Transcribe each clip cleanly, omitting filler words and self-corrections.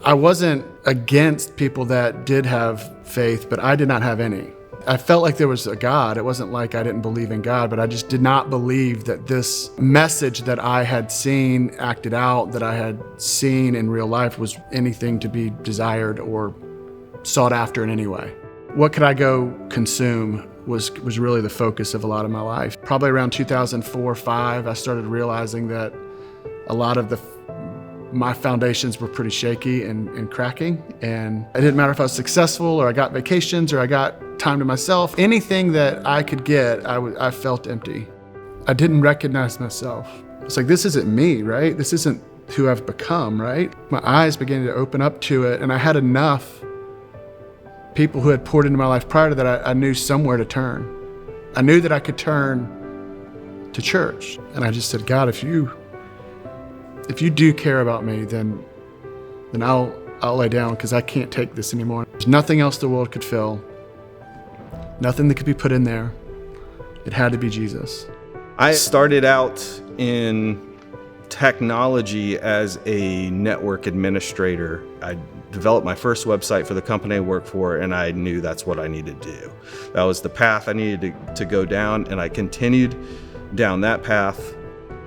I wasn't against people that did have faith, but I did not have any. I felt like there was a God. It wasn't like I didn't believe in God, but I just did not believe that this message that I had seen acted out, that I had seen in real life, was anything to be desired or sought after in any way. What could I go consume was really the focus of a lot of my life. Probably around 2004-05, I started realizing that a lot of my foundations were pretty shaky and cracking, and it didn't matter if I was successful or I got vacations or I got time to myself. Anything that I could get, I felt empty. I didn't recognize myself. It's like, this isn't me, right? This isn't who I've become, right? My eyes began to open up to it, and I had enough people who had poured into my life prior to that. I knew somewhere to turn. I knew that I could turn to church, and I just said, God, if you do care about me, then I'll lay down, because I can't take this anymore. There's nothing else the world could fill, nothing that could be put in there. It had to be Jesus. I started out in technology as a network administrator. I developed my first website for the company I work for, and I knew that's what I needed to do. That was the path I needed to go down, and I continued down that path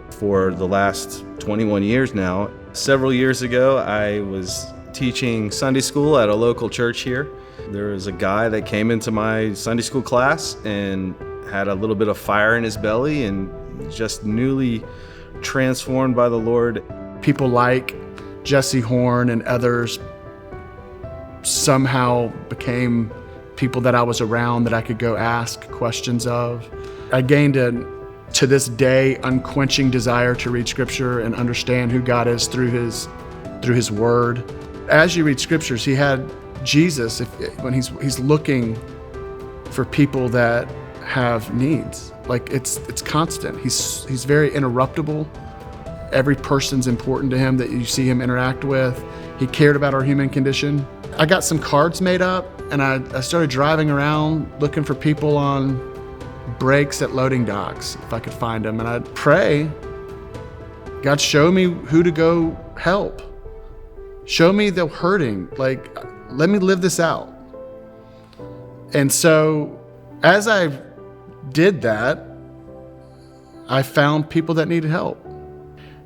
for the last 21 years now. Several years ago, I was teaching Sunday school at a local church here. There was a guy that came into my Sunday school class and had a little bit of fire in his belly and just newly transformed by the Lord. People like Jesse Horn and others somehow became people that I was around that I could go ask questions of. I gained to this day, unquenching desire to read Scripture and understand who God is through His Word. As you read Scriptures, He had Jesus when He's looking for people that have needs. Like it's constant. He's very interruptible. Every person's important to Him that you see Him interact with. He cared about our human condition. I got some cards made up, and I started driving around looking for people on breaks at loading docks, if I could find them. And I'd pray, God, show me who to go help. Show me the hurting. Like, let me live this out. And so as I did that, I found people that needed help.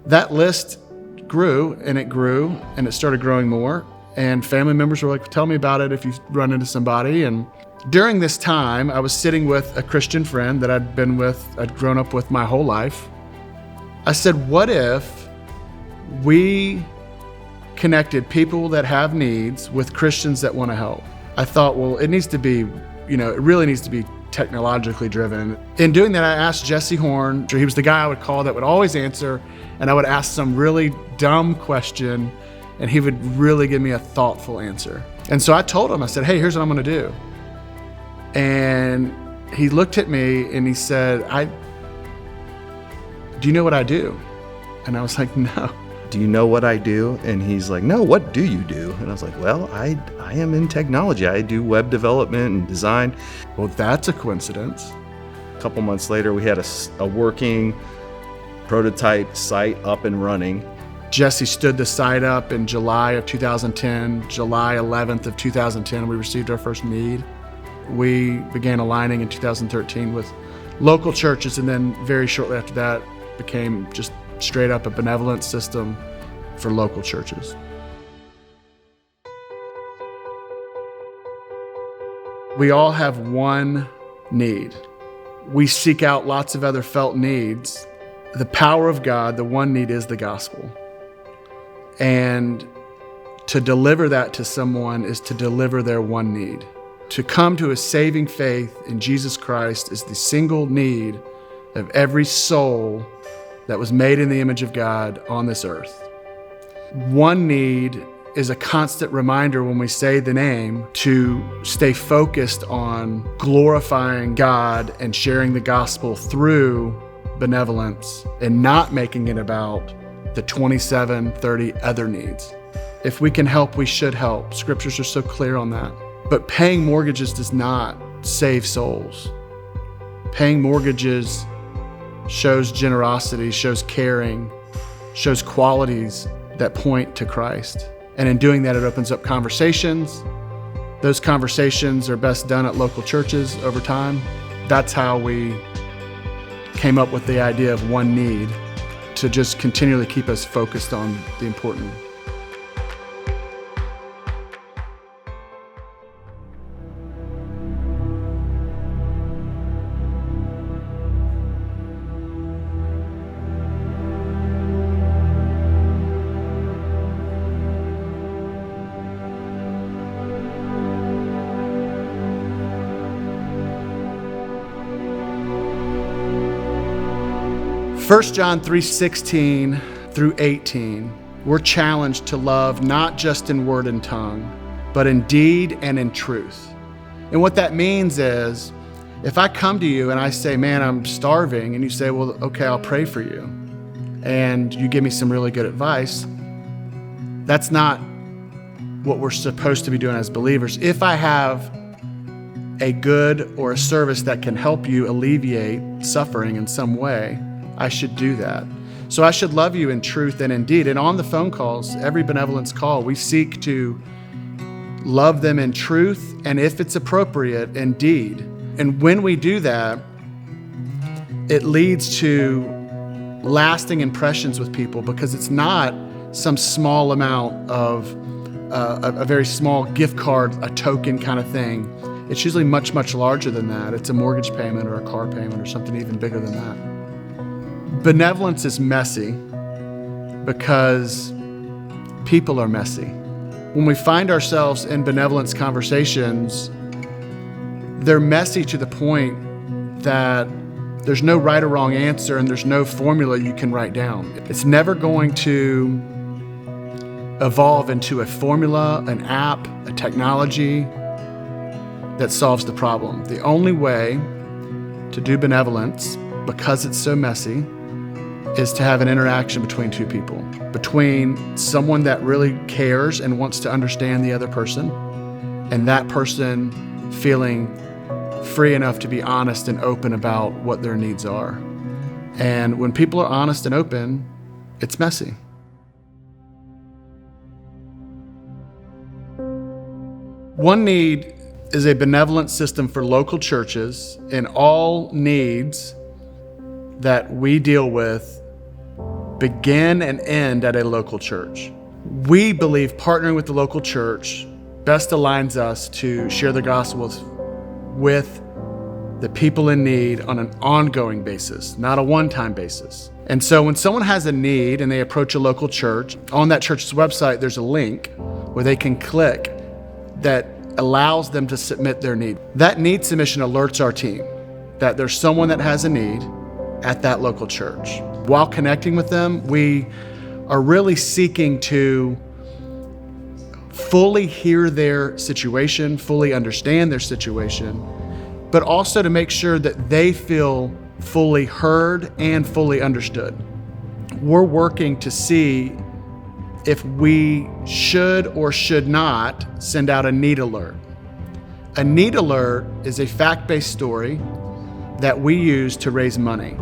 That list grew, and it started growing more. And family members were like, tell me about it if you run into somebody. And during this time, I was sitting with a Christian friend that I'd grown up with my whole life. I said, what if we connected people that have needs with Christians that want to help? I thought, well, it really needs to be technologically driven. In doing that, I asked Jesse Horn. He was the guy I would call that would always answer, and I would ask some really dumb question, and he would really give me a thoughtful answer. And so I told him, I said, hey, here's what I'm gonna do. And he looked at me and he said, do you know what I do? And I was like, no. Do you know what I do? And he's like, no, what do you do? And I was like, well, I am in technology. I do web development and design. Well, that's a coincidence. A couple months later, we had a working prototype site up and running. Jesse stood the site up in July of 2010, July 11th of 2010, we received our first need. We began aligning in 2013 with local churches, and then very shortly after that became just straight up a benevolent system for local churches. We all have one need. We seek out lots of other felt needs. The power of God, the one need, is the gospel. And to deliver that to someone is to deliver their one need. To come to a saving faith in Jesus Christ is the single need of every soul that was made in the image of God on this earth. One need is a constant reminder when we say the name to stay focused on glorifying God and sharing the gospel through benevolence and not making it about the 27, 30 other needs. If we can help, we should help. Scriptures are so clear on that. But paying mortgages does not save souls. Paying mortgages shows generosity, shows caring, shows qualities that point to Christ. And in doing that, it opens up conversations. Those conversations are best done at local churches over time. That's how we came up with the idea of OneNeed, to just continually keep us focused on the important. First John 3:16 through 18, we're challenged to love not just in word and tongue, but in deed and in truth. And what that means is, if I come to you and I say, man, I'm starving, and you say, well, okay, I'll pray for you, and you give me some really good advice, that's not what we're supposed to be doing as believers. If I have a good or a service that can help you alleviate suffering in some way, I should do that. So I should love you in truth and in deed. And on the phone calls, every benevolence call, we seek to love them in truth and, if it's appropriate, in deed. And when we do that, it leads to lasting impressions with people, because it's not some small amount of a very small gift card, a token kind of thing. It's usually much, much larger than that. It's a mortgage payment or a car payment or something even bigger than that. Benevolence is messy because people are messy. When we find ourselves in benevolence conversations, they're messy to the point that there's no right or wrong answer, and there's no formula you can write down. It's never going to evolve into a formula, an app, a technology that solves the problem. The only way to do benevolence, because it's so messy, is to have an interaction between two people, between someone that really cares and wants to understand the other person, and that person feeling free enough to be honest and open about what their needs are. And when people are honest and open, it's messy. OneNeed is a benevolent system for local churches, and all needs that we deal with begin and end at a local church. We believe partnering with the local church best aligns us to share the gospel with the people in need on an ongoing basis, not a one-time basis. And so when someone has a need and they approach a local church, on that church's website, there's a link where they can click that allows them to submit their need. That need submission alerts our team that there's someone that has a need at that local church. While connecting with them, we are really seeking to fully hear their situation, fully understand their situation, but also to make sure that they feel fully heard and fully understood. We're working to see if we should or should not send out a need alert. A need alert is a fact-based story that we use to raise money.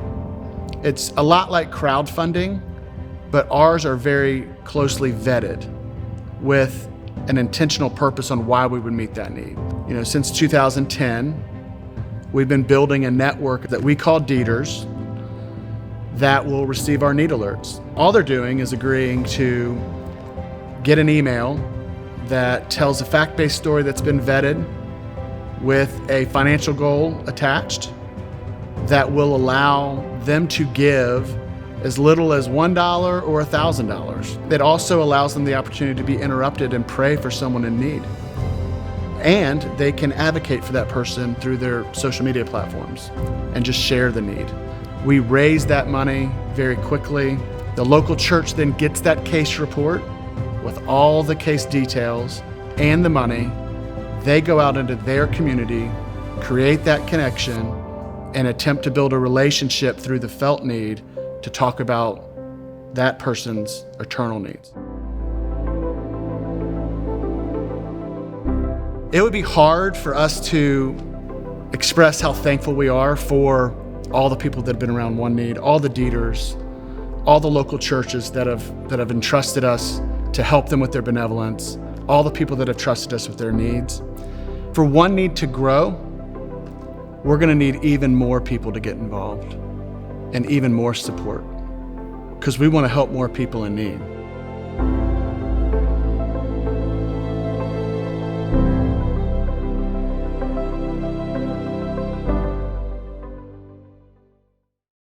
It's a lot like crowdfunding, but ours are very closely vetted with an intentional purpose on why we would meet that need. Since 2010, we've been building a network that we call Deeders that will receive our need alerts. All they're doing is agreeing to get an email that tells a fact-based story that's been vetted with a financial goal attached that will allow them to give as little as $1 or $1,000. It also allows them the opportunity to be interrupted and pray for someone in need. And they can advocate for that person through their social media platforms and just share the need. We raise that money very quickly. The local church then gets that case report with all the case details and the money. They go out into their community, create that connection, and attempt to build a relationship through the felt need to talk about that person's eternal needs. It would be hard for us to express how thankful we are for all the people that have been around OneNeed, all the Deeders, all the local churches that have entrusted us to help them with their benevolence, all the people that have trusted us with their needs. For OneNeed to grow, we're going to need even more people to get involved and even more support, because we want to help more people in need.